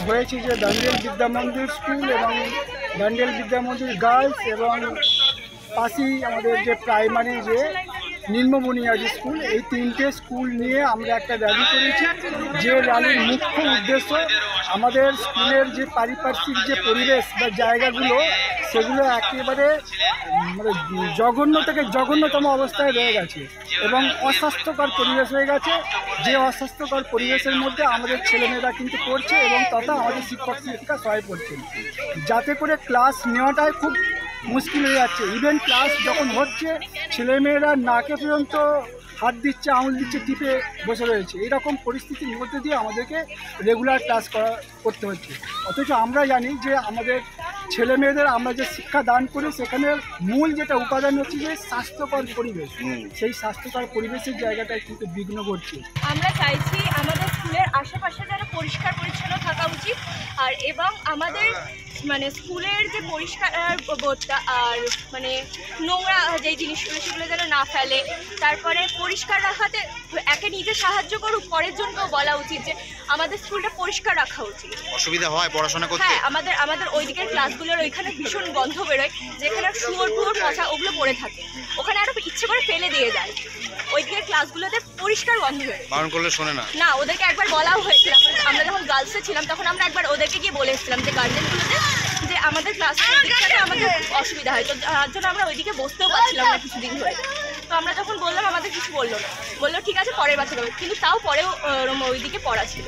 হয়েছে যে দান্ডেল বিদ্যা মন্দির স্কুল এবং দান্ডেল বিদ্যা মন্দির গার্লস এবং পাশেই আমাদের যে প্রাইমারি যে নিম্ন বুনিয়াদী স্কুল, এই তিনটে স্কুল নিয়ে আমরা একটা র্যালি করেছি। যে র্যালির মুখ্য উদ্দেশ্য আমাদের স্কুলের যে পারিপার্শ্বিক যে পরিবেশ বা জায়গাগুলো সেগুলো একেবারে মানে জঘন্য থেকে জঘন্যতম অবস্থায় রয়ে গেছে এবং অস্বাস্থ্যকর পরিবেশ হয়ে গেছে। যে অস্বাস্থ্যকর পরিবেশের মধ্যে আমাদের ছেলেমেয়েরা কিন্তু পড়ছে এবং তথা আমাদের শিক্ষক শিক্ষিকা সবাই পড়ছেন, যাতে করে ক্লাস নেওয়াটাই খুব মুশকিল হয়ে যাচ্ছে। ইভেন ক্লাস যখন হচ্ছে ছেলেমেয়েরা নাকে পর্যন্ত হাত দিচ্ছে, আঙুল দিচ্ছে, টিপে বসে রয়েছে। এরকম পরিস্থিতির মধ্যে দিয়ে আমাদেরকে রেগুলার ক্লাস করতে হচ্ছে। অথচ আমরা জানি যে আমাদের ছেলেমেয়েদের আমরা যে শিক্ষা দান করি সেখানে মূল যেটা উপাদান হচ্ছে যে স্বাস্থ্যকর পরিবেশ। সেই স্বাস্থ্যকর পরিবেশের জায়গাটায় কিন্তু বিঘ্ন ঘটছে। আমরা চাইছি আমাদের স্কুলের আশেপাশে যেন পরিষ্কার পরিচ্ছন্ন থাকা উচিত, আর এবং আমাদের মানে স্কুলের যে পরিষ্কার বোধটা আর মানে নোংরা যে জিনিসগুলো সেগুলো যেন না ফেলে। তারপরে পরিষ্কার রাখাতে একে নিজে সাহায্য করুক, পরের জন্য বলা উচিত যে আমাদের স্কুলটা পরিষ্কার রাখা উচিত। অসুবিধা হয় পড়াশোনা করতে? হ্যাঁ, আমাদের ওই দিকের ক্লাসগুলোর ওইখানে ভীষণ গন্ধ বেরোয়, যেখানে শুয়োর টুয়োর পচা ওগুলো পড়ে থাকে, ওখানে আরো ইচ্ছে করে ফেলে দিয়ে যায়। ওই দিকের ক্লাসগুলোতে পরিষ্কার গন্ধ বেরোয়। বারণ করলে শোনে না? না, ওদেরকে একবার বলাও হয়েছিল। আমরা যখন গার্লসে ছিলাম তখন আমরা একবার ওদেরকে গিয়ে বলে এসেছিলাম যে গার্জেনগুলোতে যে আমাদের ক্লাসের দিকটাতে আমাদের অসুবিধা হয়, তো তার জন্য আমরা ওইদিকে বসতেও পারছিলাম না কিছুদিন ধরে। তো আমরা যখন বললাম আমাদের কিছু বললো না, বললো ঠিক আছে পরের বার থেকে, কিন্তু তাও পরেও ওইদিকে পড়া ছিল।